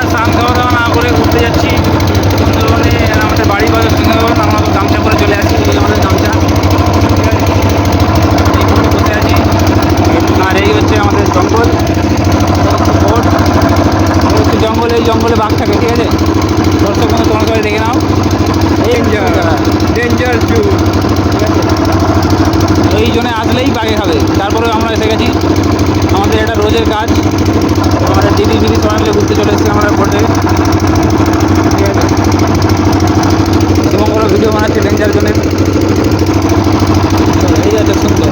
স্নান খাওয়া দাওয়া না করে ঘুরতে যাচ্ছি সুন্দরবনে। আমাদের বাড়ি বাজার সুন্দরবন, আমরা তো গামছা পরে চলে আসি, এই আমাদের গামছা, ঠিক আছে। এই বোটে বসে আছি, আর এই হচ্ছে আমাদের জঙ্গল, বোট হচ্ছে জঙ্গল। এই জঙ্গলে বাঘ থাকে, ঠিক আছে। দর্শক বন্ধু তোমরা সবাই দেখে নাও, ডেঞ্জার জোন, ঠিক আছে। এই জন্য আসলেই বাঘে খাবে। তারপরে আমরা এসে গেছি, আমাদের এটা রোজের কাজ। আমাদের দিদি সবাই মিলে ঘুরতে চলে এসেছি আমরা বোটে, ঠিক আছে। এবং ওরা ভিডিও বানাচ্ছে ডেঞ্জার জোনের, এই আছে সুন্দর।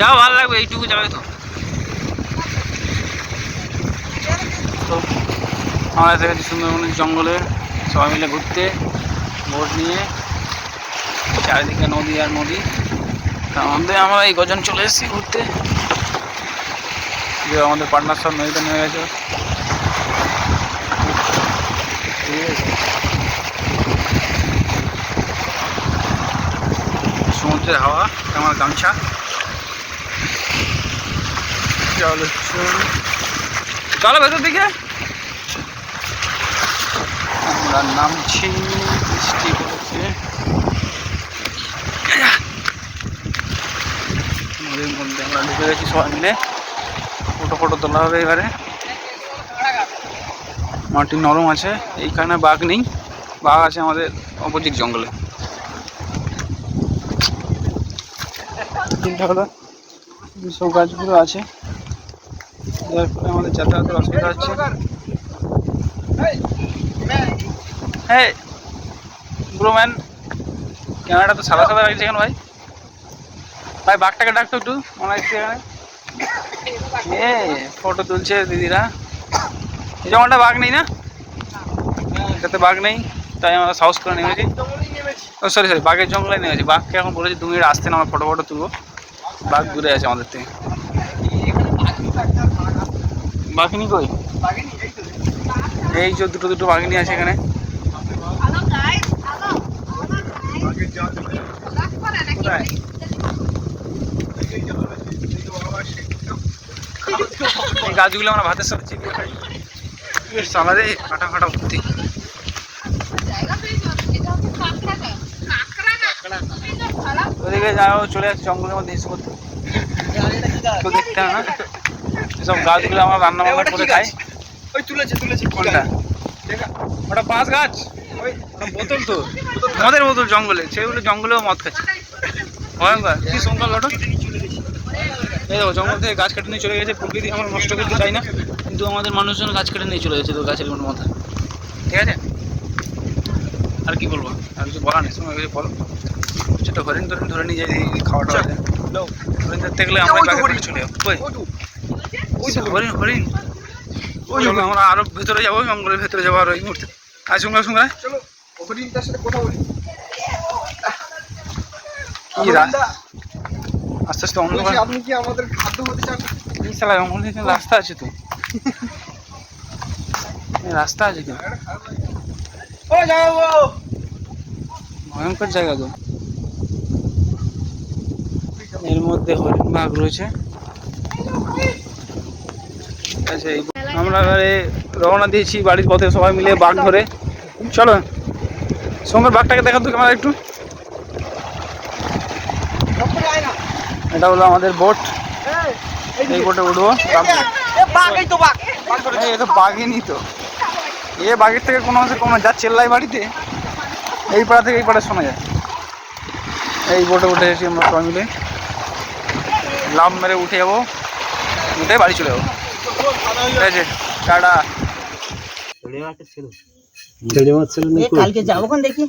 যাও, ভালো লাগবে, এইটুকু যাবে তো। আমরা এসে গেছি সুন্দরবনের জঙ্গলে সবাই মিলে ঘুরতে, বোট নিয়ে। চারিদিকে নদী আর নদী, তার মধ্যে আমরা এই গজন চলে এসেছি ঘুরতে। যে আমাদের পার্টনার সব নদীতে নেমে গেছে, ঠিক আছে। সমুদ্রের হাওয়া, আমার গামছা। চলো চলো ভেতর দিকে আমরা নামছি, বৃষ্টি পড়েছে। নদীর মধ্যে আমরা ঢুকে গেছি সবাই মিলে, ফটো তোলা হবে এবারে। মাটি নরম আছে, এইখানে বাঘ নেই, বাঘ আছে আমাদের অপোজিট জঙ্গলে। চিন্তা হলো সব গাছগুলো আছে, যার ফলে আমাদের যাতায়াতের অসুবিধা হচ্ছে। হ্যাঁ ব্রো ম্যান, ক্যামেরাটা তো সাদা সাদা লাগছে কেন ভাই? ভাই বাঘটাকে ডাকতো একটু, মনে হচ্ছে এখানে ফটো তুলছে দিদিরা। এই জঙ্গলটা বাঘ নেই না, এটাতে বাঘ নেই, তাই আমরা সাহস করে নেমেছি। ও সরি বাঘের জঙ্গলে নেমেছি। বাঘকে এখন বলেছি 2 মিনিট আসতে না, আমরা ফটো তুলবো। বাঘ দূরে আছে আমাদের থেকে। বাঘিনী কই? এই যে দুটো বাঘিনী আছে এখানে। এই গাছগুলো আমরা ভাতের সাথে চিবিয়ে খাই, সালাদে কাটা ভর্তি। ওদিকে যাও, চলে যাচ্ছে জঙ্গলের মধ্যে হিসু করতে, কেউ দেখতে হয় না। এসব গাছগুলো আমরা রান্না বান্না করে খাই। ওই তুলেছে কোনটা? ওটা বাঁশ গাছ, ওটা বোতল তো, মদের বোতল জঙ্গলে, সেগুলো জঙ্গলেও মদ খাচ্ছে। ভয়ঙ্কর, কি সুন্দর লটো। এই দেখো জঙ্গল থেকে গাছ কেটে নিয়ে চলে গেছে। প্রকৃতি আমরা নষ্ট করতে চাই না, কিন্তু আমাদের মানুষজন গাছ কেটে নিয়ে চলে গেছে তো গাছের কোনো মাথা, ঠিক আছে। আর কি বলবো, আর কিছু বলার নেই, সময় বলো। ছোটো হরিণ ধরে নিয়ে যাই খাওয়াটা, হরিণ ধরতে গেলে আমরা চলে যাবো। হরিণ চলো আমরা আরো ভেতরে যাবো, জঙ্গলের ভেতরে যাবো আর ওই মুহূর্তে। আর সঙ্গে চলো হরিণটার সাথে কথা বলি। আস্তে আস্তে অন্ধকার। আপনি কি আমাদের খাদ্য হতে চান? এই শালা জঙ্গলে রাস্তা আছে তো, রাস্তা আছে তো, ভয়ঙ্কর জায়গা তো। এর মধ্যে হরিণ বাঘ রয়েছে। আচ্ছা, আমরা এবারে রওনা দিয়েছি বাড়ির পথে সবাই মিলে বাঘ ধরে। চলো সঙ্গে বাঘটাকে দেখাতো ক্যামেরা একটু। এটা হলো আমাদের বোট, এই বোটে উঠবো। এ তো বাঘিনি তো, এ বাঘের থেকে কোনো যা চেল্লাই বাড়িতে, এই পাড়া থেকে এই পাড়া শোনা যায়। এই বোটে উঠে এসেছি আমরা সবাই মিলে, লাভ মেরে উঠে যাবো, উঠে বাড়ি চলে যাবো, ঠিক আছে। টাটা। কালকে যাবো দেখি।